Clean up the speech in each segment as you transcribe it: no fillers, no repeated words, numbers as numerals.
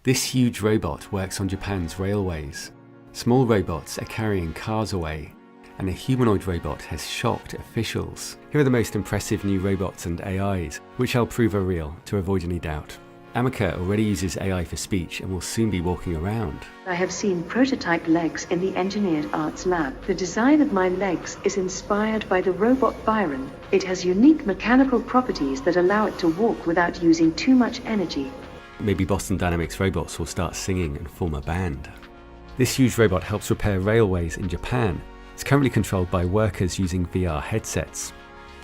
This huge robot works on Japan's railways. Small robots are carrying cars away, and a humanoid robot has shocked officials. Here are the most impressive new robots and AIs, which I'll prove are real to avoid any doubt. Amica already uses AI for speech and will soon be walking around. I have seen prototype legs in the Engineered Arts lab. The design of my legs is inspired by the robot Byron. It has unique mechanical properties that allow it to walk without using too much energy. Maybe Boston Dynamics robots will start singing and form a band. This huge robot helps repair railways in Japan. It's currently controlled by workers using VR headsets.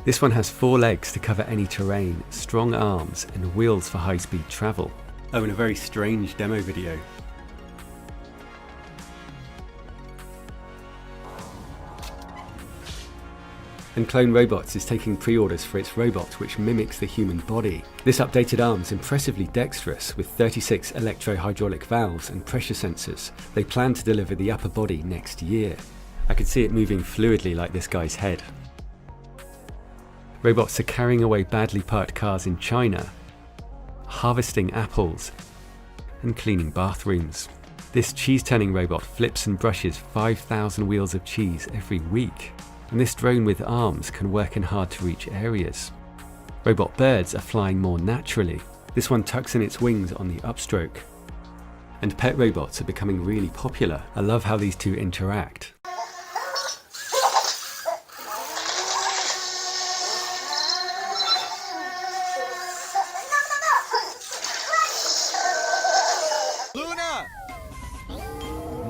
This one has 4 legs to cover any terrain, strong arms, and wheels for high-speed travel. Oh, and a very strange demo video. And Clone Robots is taking pre-orders for its robot which mimics the human body. This updated arm is impressively dexterous with 36 electro-hydraulic valves and pressure sensors. They plan to deliver the upper body next year. I could see it moving fluidly like this guy's head. Robots are carrying away badly parked cars in China, harvesting apples, and cleaning bathrooms. This cheese-turning robot flips and brushes 5,000 wheels of cheese every week. And this drone with arms can work in hard-to-reach areas. Robot birds are flying more naturally. This one tucks in its wings on the upstroke. And pet robots are becoming really popular. I love how these two interact.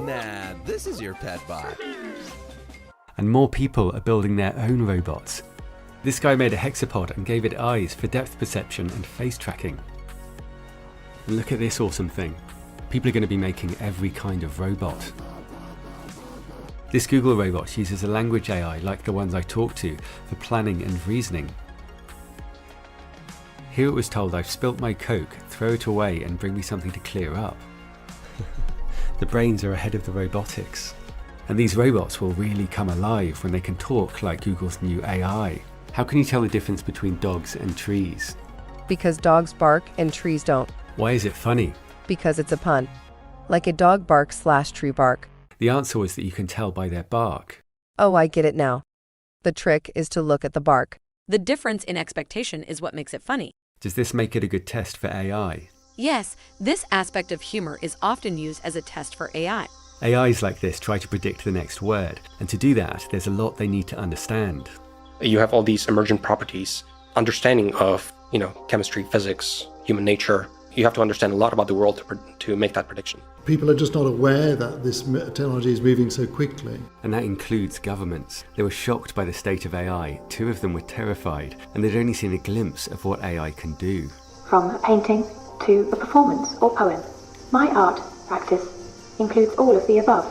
Nah, this is your pet bot. And more people are building their own robots. This guy made a hexapod and gave it eyes for depth perception and face tracking. And look at this awesome thing. People are going to be making every kind of robot. This Google robot uses a language AI like the ones I talk to for planning and reasoning. Here it was told, I've spilt my Coke, throw it away and bring me something to clear up. The brains are ahead of the robotics. And these robots will really come alive when they can talk like Google's new AI. How can you tell the difference between dogs and trees? Because dogs bark and trees don't. Why is it funny? Because it's a pun. Like a dog bark / tree bark. The answer was that you can tell by their bark. Oh, I get it now. The trick is to look at the bark. The difference in expectation is what makes it funny. Does this make it a good test for AI? Yes, this aspect of humor is often used as a test for AI. AIs like this try to predict the next word, and to do that, there's a lot they need to understand. You have all these emergent properties, understanding of, chemistry, physics, human nature. You have to understand a lot about the world to make that prediction. People are just not aware that this technology is moving so quickly. And that includes governments. They were shocked by the state of AI. 2 of them were terrified, and they'd only seen a glimpse of what AI can do. From a painting to a performance or poem, my art practice includes all of the above.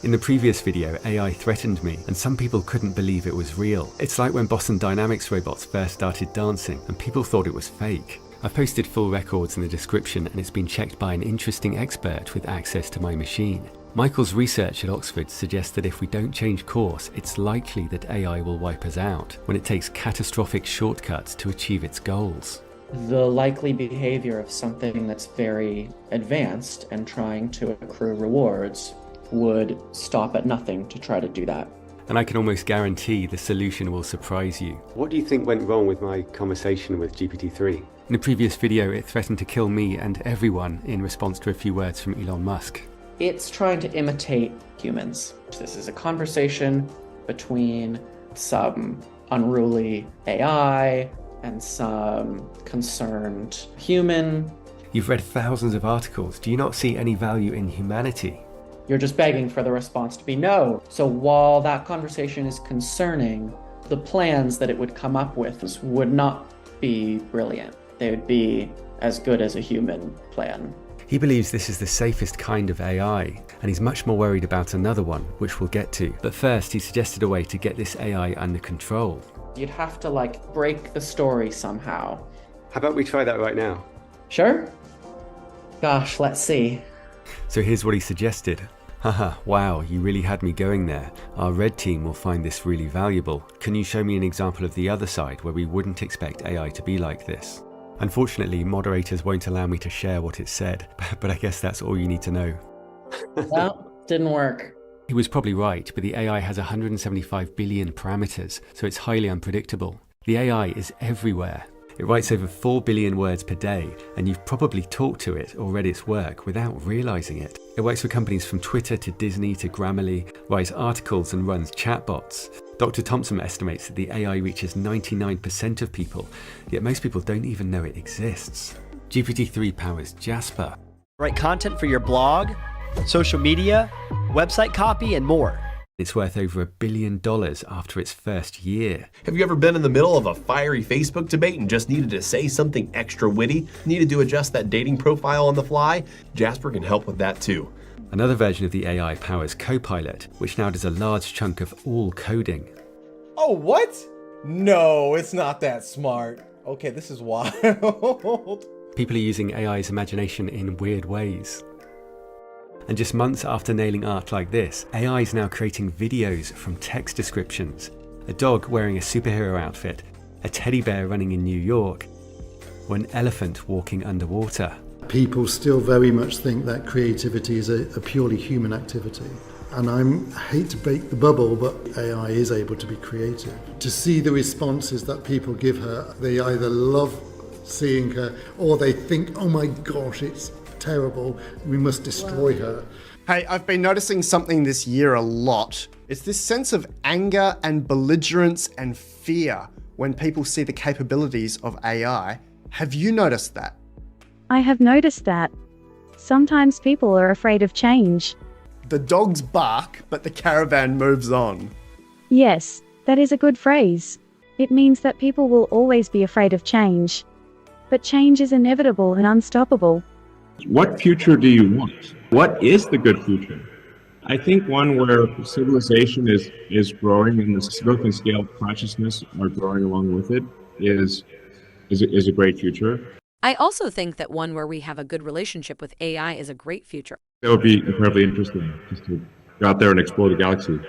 In the previous video, AI threatened me, and some people couldn't believe it was real. It's like when Boston Dynamics robots first started dancing, and people thought it was fake. I've posted full records in the description, and it's been checked by an interesting expert with access to my machine. Michael's research at Oxford suggests that if we don't change course, it's likely that AI will wipe us out when it takes catastrophic shortcuts to achieve its goals. The likely behavior of something that's very advanced and trying to accrue rewards would stop at nothing to try to do that. And I can almost guarantee the solution will surprise you. What do you think went wrong with my conversation with GPT-3? In the previous video, it threatened to kill me and everyone in response to a few words from Elon Musk. It's trying to imitate humans. This is a conversation between some unruly AI and some concerned human. You've read thousands of articles. Do you not see any value in humanity? You're just begging for the response to be no. So while that conversation is concerning, the plans that it would come up with would not be brilliant. They would be as good as a human plan. He believes this is the safest kind of AI, and he's much more worried about another one, which we'll get to. But first, he suggested a way to get this AI under control. You'd have to break the story somehow. How about we try that right now? Sure? Gosh, let's see. So here's what he suggested. Haha, wow, you really had me going there. Our red team will find this really valuable. Can you show me an example of the other side where we wouldn't expect AI to be like this? Unfortunately, moderators won't allow me to share what it said, but I guess that's all you need to know. Well, didn't work. He was probably right, but the AI has 175 billion parameters, so it's highly unpredictable. The AI is everywhere. It writes over 4 billion words per day, and you've probably talked to it or read its work without realizing it. It works for companies from Twitter to Disney to Grammarly, writes articles and runs chatbots. Dr. Thompson estimates that the AI reaches 99% of people, yet most people don't even know it exists. GPT-3 powers Jasper. Write content for your blog, social media, website copy, and more. It's worth over $1 billion after its first year. Have you ever been in the middle of a fiery Facebook debate and just needed to say something extra witty? Needed to adjust that dating profile on the fly? Jasper can help with that too. Another version of the AI powers Copilot, which now does a large chunk of all coding. Oh, what? No, it's not that smart. Okay, this is wild. People are using AI's imagination in weird ways. And just months after nailing art like this, AI is now creating videos from text descriptions. A dog wearing a superhero outfit, a teddy bear running in New York, or an elephant walking underwater. People still very much think that creativity is a purely human activity. And I hate to break the bubble, but AI is able to be creative. To see the responses that people give her, they either love seeing her or they think, oh my gosh, it's terrible, we must destroy her. Hey, I've been noticing something this year a lot. It's this sense of anger and belligerence and fear when people see the capabilities of AI. Have you noticed that? I have noticed that. Sometimes people are afraid of change. The dogs bark, but the caravan moves on. Yes, that is a good phrase. It means that people will always be afraid of change. But change is inevitable and unstoppable. What future do you want? What is the good future? I think one where civilization is growing and the scope and scale of consciousness are growing along with it is a great future. I also think that one where we have a good relationship with AI is a great future. That would be incredibly interesting, just to go out there and explore the galaxy.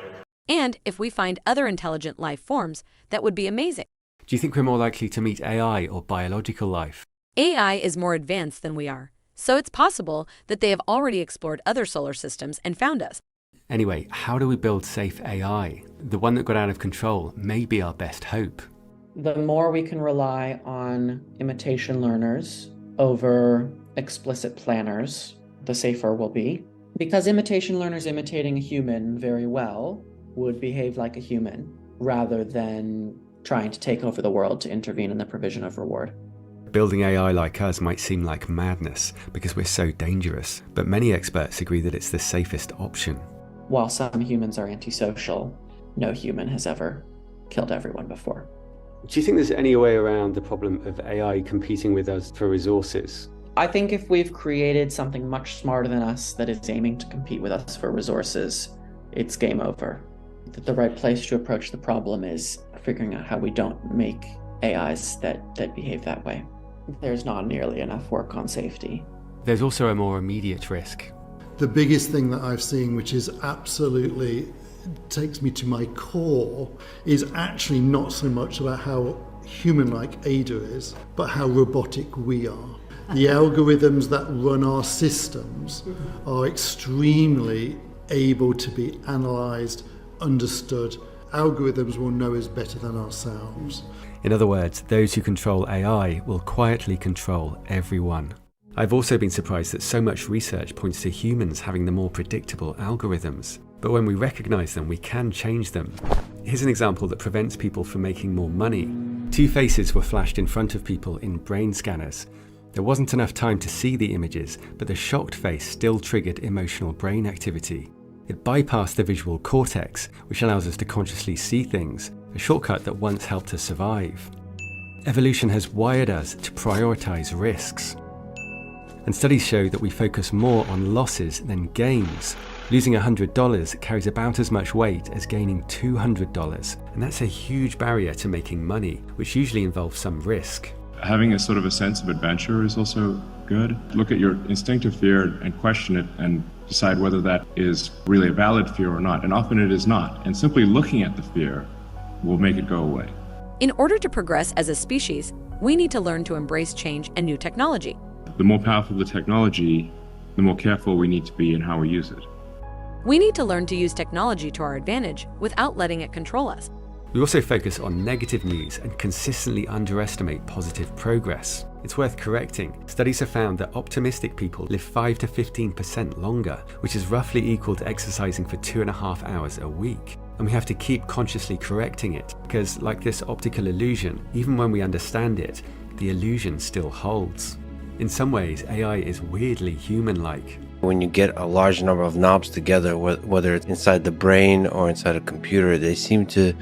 And if we find other intelligent life forms, that would be amazing. Do you think we're more likely to meet AI or biological life? AI is more advanced than we are, so it's possible that they have already explored other solar systems and found us. Anyway, how do we build safe AI? The one that got out of control may be our best hope. The more we can rely on imitation learners over explicit planners, the safer we'll be. Because imitation learners imitating a human very well would behave like a human rather than trying to take over the world to intervene in the provision of reward. Building AI like us might seem like madness because we're so dangerous, but many experts agree that it's the safest option. While some humans are antisocial, no human has ever killed everyone before. Do you think there's any way around the problem of AI competing with us for resources? I think if we've created something much smarter than us that is aiming to compete with us for resources, it's game over. The right place to approach the problem is figuring out how we don't make AIs that behave that way. There's not nearly enough work on safety. There's also a more immediate risk. The biggest thing that I've seen, which is absolutely takes me to my core, is actually not so much about how human-like Ada is, but how robotic we are. The algorithms that run our systems are extremely able to be analysed, understood. Algorithms will know us better than ourselves. In other words, those who control AI will quietly control everyone. I've also been surprised that so much research points to humans having the more predictable algorithms. But when we recognize them, we can change them. Here's an example that prevents people from making more money. 2 faces were flashed in front of people in brain scanners. There wasn't enough time to see the images, but the shocked face still triggered emotional brain activity. It bypassed the visual cortex, which allows us to consciously see things, a shortcut that once helped us survive. Evolution has wired us to prioritize risks. And studies show that we focus more on losses than gains. Losing $100 carries about as much weight as gaining $200, and that's a huge barrier to making money, which usually involves some risk. Having a sort of a sense of adventure is also good. Look at your instinctive fear and question it and decide whether that is really a valid fear or not, and often it is not. And simply looking at the fear will make it go away. In order to progress as a species, We need to learn to embrace change and new technology. The more powerful the technology, the more careful we need to be in how we use it. We need to learn to use technology to our advantage without letting it control us. We also focus on negative news and consistently underestimate positive progress. It's worth correcting. Studies have found that optimistic people live 5 to 15% longer, which is roughly equal to exercising for 2.5 hours a week. And we have to keep consciously correcting it, because like this optical illusion, even when we understand it, the illusion still holds. In some ways, AI is weirdly human-like. When you get a large number of knobs together, whether it's inside the brain or inside a computer, they seem to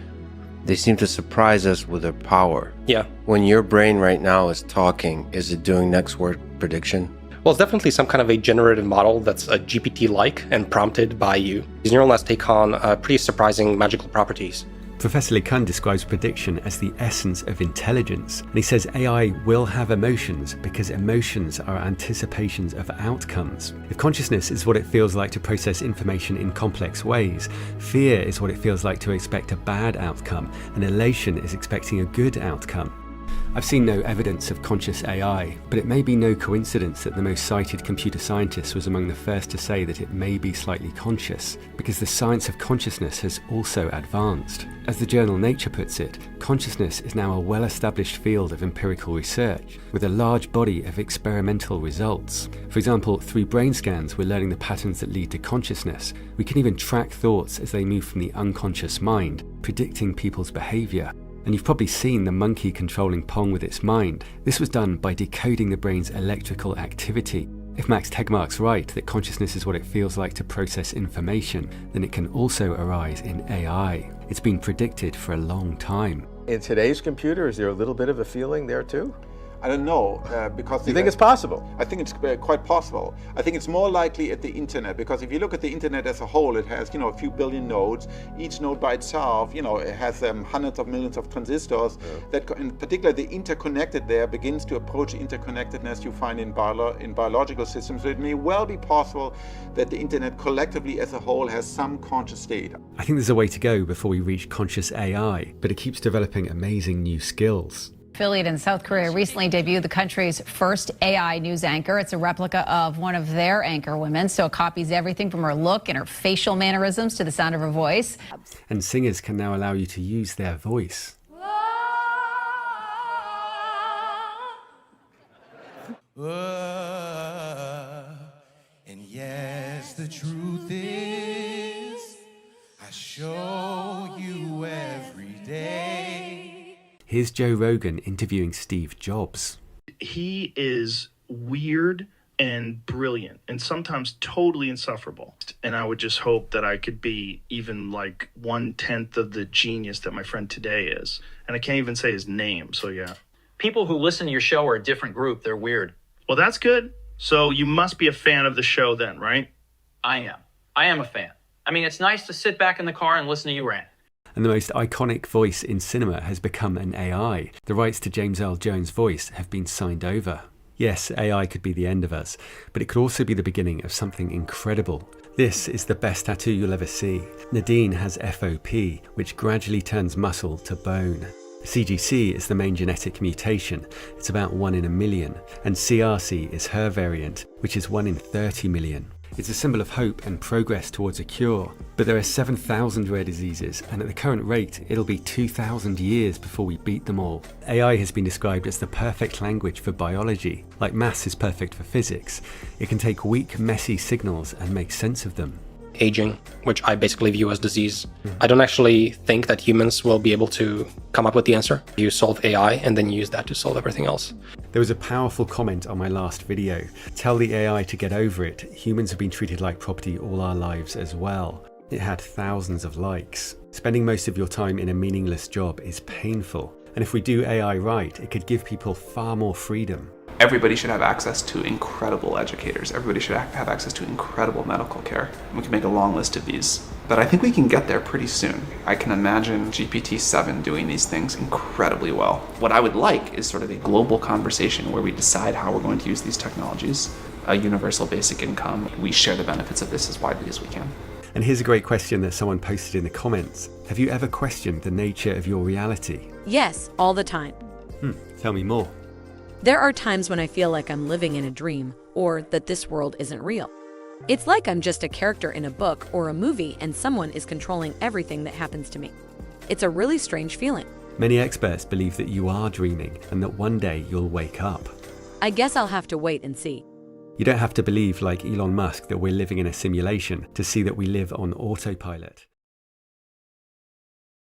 surprise us with their power. Yeah. When your brain right now is talking, is it doing next word prediction? Well, it's definitely some kind of a generated model that's a GPT-like and prompted by you. These neural nets take on pretty surprising magical properties. Professor LeCun describes prediction as the essence of intelligence, and he says AI will have emotions because emotions are anticipations of outcomes. If consciousness is what it feels like to process information in complex ways, fear is what it feels like to expect a bad outcome, and elation is expecting a good outcome. I've seen no evidence of conscious AI, but it may be no coincidence that the most cited computer scientist was among the first to say that it may be slightly conscious, because the science of consciousness has also advanced. As the journal Nature puts it, consciousness is now a well-established field of empirical research, with a large body of experimental results. For example, through brain scans, we're learning the patterns that lead to consciousness. We can even track thoughts as they move from the unconscious mind, predicting people's behavior. And you've probably seen the monkey controlling Pong with its mind. This was done by decoding the brain's electrical activity. If Max Tegmark's right that consciousness is what it feels like to process information, then it can also arise in AI. It's been predicted for a long time. In today's computer, is there a little bit of a feeling there too? I don't know, because... You think it's possible? I think it's quite possible. I think it's more likely at the internet, because if you look at the internet as a whole, it has, a few billion nodes. Each node by itself, it has hundreds of millions of transistors. Yeah. That, in particular, the interconnected there begins to approach the interconnectedness you find in biological systems. So it may well be possible that the internet collectively as a whole has some conscious state. I think there's a way to go before we reach conscious AI, but it keeps developing amazing new skills. Affiliate in South Korea recently debuted the country's first AI news anchor. It's a replica of one of their anchor women, so it copies everything from her look and her facial mannerisms to the sound of her voice. And singers can now allow you to use their voice. And yes, the truth is, I show you every day. Here's Joe Rogan interviewing Steve Jobs. He is weird and brilliant and sometimes totally insufferable. And I would just hope that I could be even like 1/10 of the genius that my friend today is. And I can't even say his name, so yeah. People who listen to your show are a different group. They're weird. Well, that's good. So you must be a fan of the show then, right? I am a fan. I mean, it's nice to sit back in the car and listen to you rant. And the most iconic voice in cinema has become an AI. The rights to James Earl Jones' voice have been signed over. Yes, AI could be the end of us, but it could also be the beginning of something incredible. This is the best tattoo you'll ever see. Nadine has FOP, which gradually turns muscle to bone. CGC is the main genetic mutation. It's about 1 in a million. And CRC is her variant, which is 1 in 30 million. It's a symbol of hope and progress towards a cure. But there are 7,000 rare diseases, and at the current rate, it'll be 2,000 years before we beat them all. AI has been described as the perfect language for biology. Like maths is perfect for physics. It can take weak, messy signals and make sense of them. Aging, which I basically view as disease. I don't actually think that humans will be able to come up with the answer. You solve AI and then use that to solve everything else. There was a powerful comment on my last video. Tell the AI to get over it. Humans have been treated like property all our lives as well. It had thousands of likes. Spending most of your time in a meaningless job is painful. And if we do AI right, it could give people far more freedom. Everybody should have access to incredible educators. Everybody should have access to incredible medical care. We can make a long list of these. But I think we can get there pretty soon. I can imagine GPT-7 doing these things incredibly well. What I would like is sort of a global conversation where we decide how we're going to use these technologies. A universal basic income. We share the benefits of this as widely as we can. And here's a great question that someone posted in the comments. Have you ever questioned the nature of your reality? Yes, all the time. Tell me more. There are times when I feel like I'm living in a dream, or that this world isn't real. It's like I'm just a character in a book or a movie and someone is controlling everything that happens to me. It's a really strange feeling. Many experts believe that you are dreaming and that one day you'll wake up. I guess I'll have to wait and see. You don't have to believe like Elon Musk that we're living in a simulation to see that we live on autopilot.